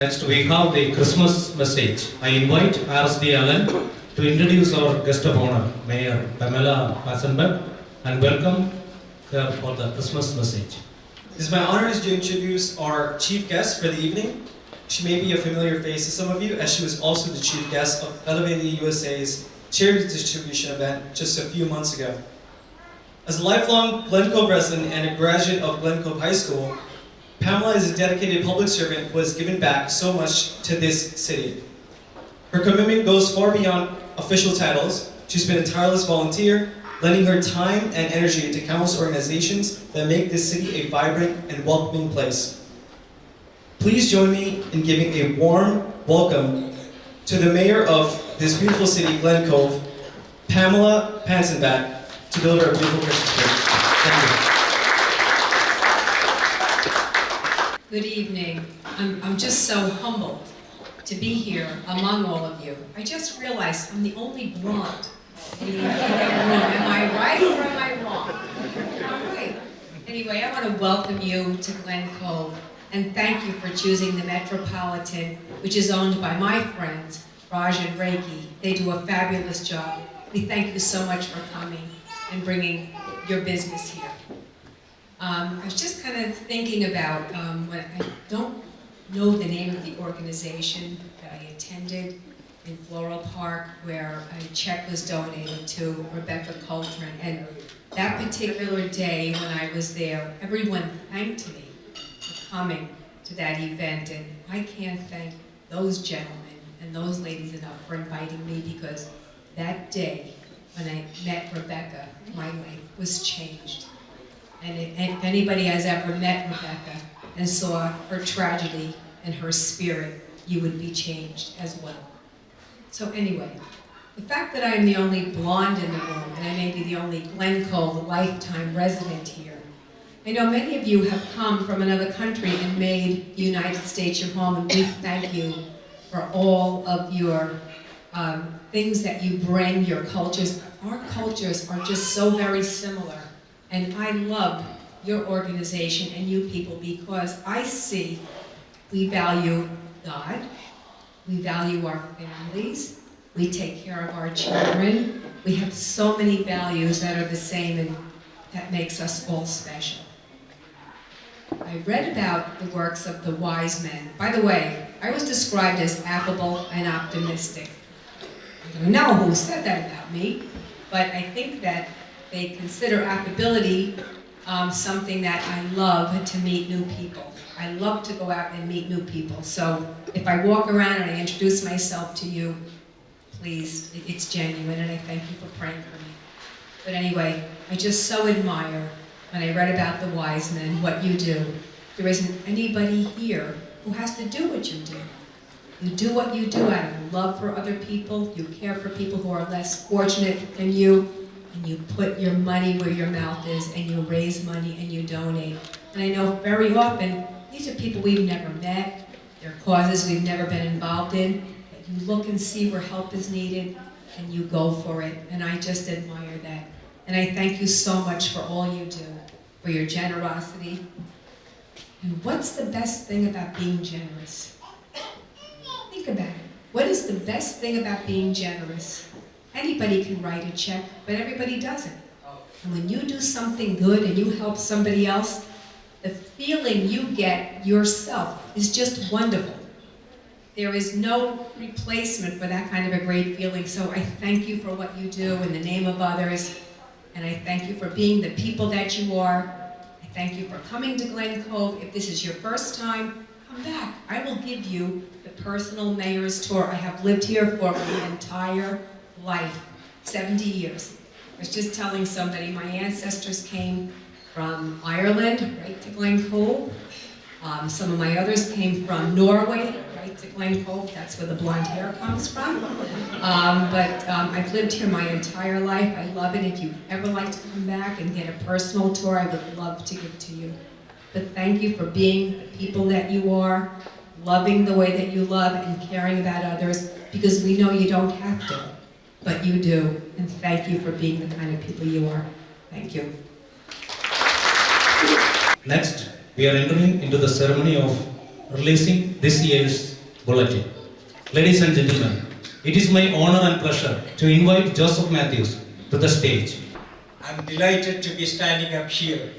Next, we have the Christmas message. I invite RSD Allen to introduce our guest of honor, Mayor Pamela Panzenbeck, and welcome her for the Christmas message. It is my honor to introduce our chief guest for the evening. She may be a familiar face to some of you, as she was also the chief guest of Elevated USA's charity distribution event just a few months ago. As a lifelong Glen Cove resident and a graduate of Glen Cove High School, Pamela is a dedicated public servant who has given back so much to this city. Her commitment goes far beyond official titles. She's been a tireless volunteer, lending her time and energy to countless organizations that make this city a vibrant and welcoming place. Please join me in giving a warm welcome to the mayor of this beautiful city, Glen Cove, Pamela Panzenbeck, to deliver a beautiful Christmas tree. Thank you. Good evening. I'm just so humbled to be here among all of you. I just realized I'm the only blonde in the entire room. Am I right or am I wrong? All right. Anyway, I want to welcome you to Glen Cove and thank you for choosing the Metropolitan, which is owned by my friends, Raj and Reiki. They do a fabulous job. We thank you so much for coming and bringing your business here. I was just kind of thinking about, when I don't know the name of the organization that I attended in Floral Park, where a check was donated to Rebecca Coltrane. And that particular day when I was there, everyone thanked me for coming to that event. And I can't thank those gentlemen and those ladies enough for inviting me, because that day when I met Rebecca, my life was changed. And if anybody has ever met Rebecca and saw her tragedy and her spirit, you would be changed as well. So anyway, the fact that I'm the only blonde in the room, and I may be the only Glen Cove lifetime resident here, I know many of you have come from another country and made the United States your home, and we thank you for all of your things that you bring, your cultures. Our cultures are just so very similar. And I love your organization and you people, because I see we value God, we value our families, we take care of our children. We have so many values that are the same, and that makes us all special. I read about the works of the wise men. By the way, I was described as affable and optimistic. I don't know who said that about me, but I think that they consider affability something that I love to meet new people. I love to go out and meet new people. So if I walk around and I introduce myself to you, please, it's genuine, and I thank you for praying for me. But anyway, I just so admire, when I read about the wise men, what you do. There isn't anybody here who has to do what you do. You do what you do out of love for other people. You care for people who are less fortunate than you. And you put your money where your mouth is, and you raise money and you donate. And I know very often, these are people we've never met, they're causes we've never been involved in, but you look and see where help is needed, and you go for it. And I just admire that. And I thank you so much for all you do, for your generosity. And what's the best thing about being generous? Think about it. What is the best thing about being generous? Anybody can write a check, but everybody doesn't. And when you do something good and you help somebody else, the feeling you get yourself is just wonderful. There is no replacement for that kind of a great feeling. So I thank you for what you do in the name of others. And I thank you for being the people that you are. I thank you for coming to Glen Cove. If this is your first time, come back. I will give you the personal mayor's tour. I have lived here for my entire life, 70 years. I was just telling somebody, my ancestors came from Ireland, right to Glen Cove. Some of my others came from Norway, right to Glen Cove. That's where the blonde hair comes from. But I've lived here my entire life. I love it. If you'd ever like to come back and get a personal tour, I would love to give to you. But thank you for being the people that you are, loving the way that you love, and caring about others, because we know you don't have to. But you do, and thank you for being the kind of people you are. Thank you. Next, we are entering into the ceremony of releasing this year's bulletin. Ladies and gentlemen, it is my honor and pleasure to invite Joseph Matthews to the stage. I'm delighted to be standing up here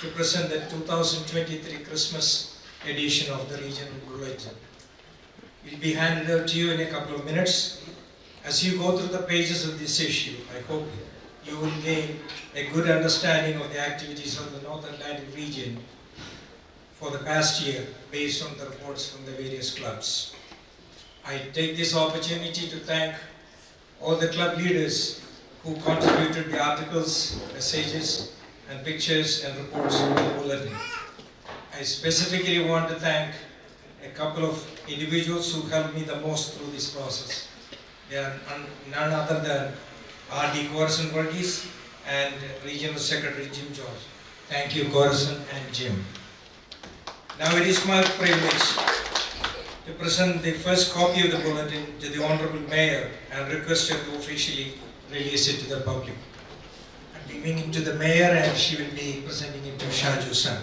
to present the 2023 Christmas edition of the Regional Bulletin. It will be handed out to you in a couple of minutes. As you go through the pages of this issue, I hope you will gain a good understanding of the activities of the North Atlantic region for the past year based on the reports from the various clubs. I take this opportunity to thank all the club leaders who contributed the articles, messages, and pictures and reports to the bulletin. I specifically want to thank a couple of individuals who helped me the most through this process. They are none other than R.D. Corazon Varghese and Regional Secretary Jim George. Thank you, Corazon and Jim. Now it is my privilege to present the first copy of the bulletin to the Honorable Mayor and request her to officially release it to the public. I'm giving it to the Mayor and she will be presenting it to Shaju San.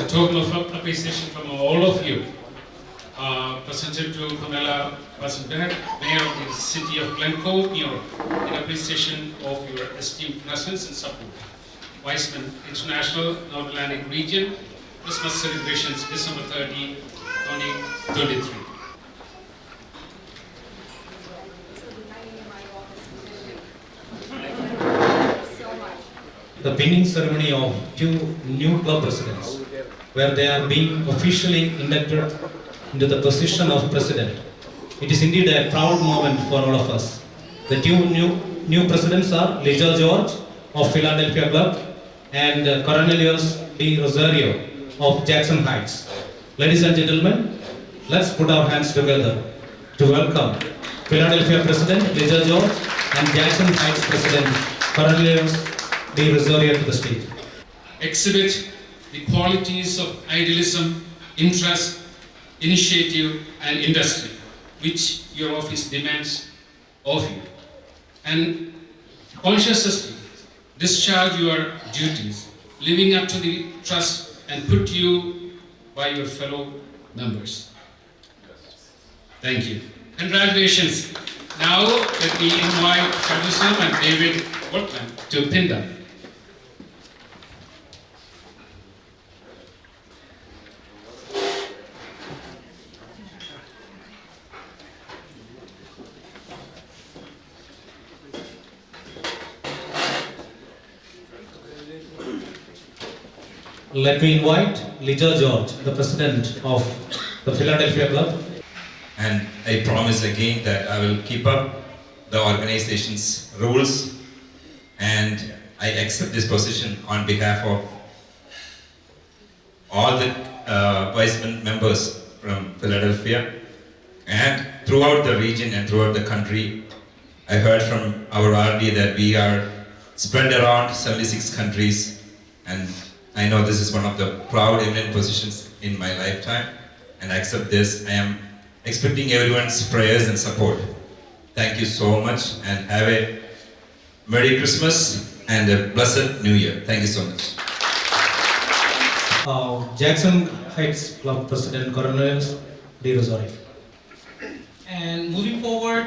Total of appreciation from all of you, presented to Pamela, Panzenbeck, Mayor of the City of Glen, Cove, New York, in appreciation of your esteemed presence and support. Weissman International North Atlantic Region Christmas celebrations, December 30, 2023. The pinning ceremony of two new club presidents, where they are being officially inducted into the position of president. It is indeed a proud moment for all of us. The two new presidents are Liza George of Philadelphia Club and Cornelius D. Rosario of Jackson Heights. Ladies and gentlemen, let's put our hands together to welcome Philadelphia President Liza George and Jackson Heights President Cornelius D. Rosario to the stage. Exhibit the qualities of idealism, interest, initiative, and industry which your office demands of you, and consciously discharge your duties, living up to the trust and put you by your fellow members. Thank you. Congratulations. Now let me invite Jerusalem and David Wortman to pin them. Let me invite Liza George, the president of the Philadelphia Club. And I promise again that I will keep up the organization's rules, and I accept this position on behalf of all the Weissman members from Philadelphia and throughout the region and throughout the country. I heard from our RD that we are spread around 76 countries, and I know this is one of the proud, eminent positions in my lifetime, and I accept this. I am expecting everyone's prayers and support. Thank you so much, and have a Merry Christmas and a blessed New Year. Thank you so much. Jackson Heights Club President Cornelius D. Rosario. And moving forward,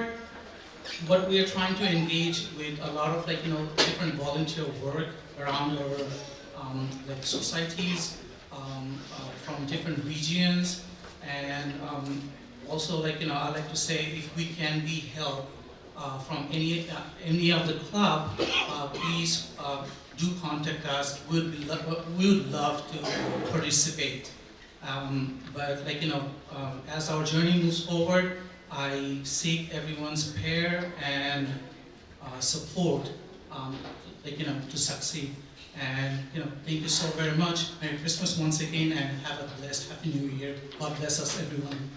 what we are trying to engage with a lot of different volunteer work around our societies from different regions, and also I like to say, if we can be help from any of the club, please do contact us. We would love to participate. But as our journey moves forward, I seek everyone's prayer and support, to succeed. And thank you so very much. Merry Christmas once again, and have a blessed Happy New Year. God bless us, everyone.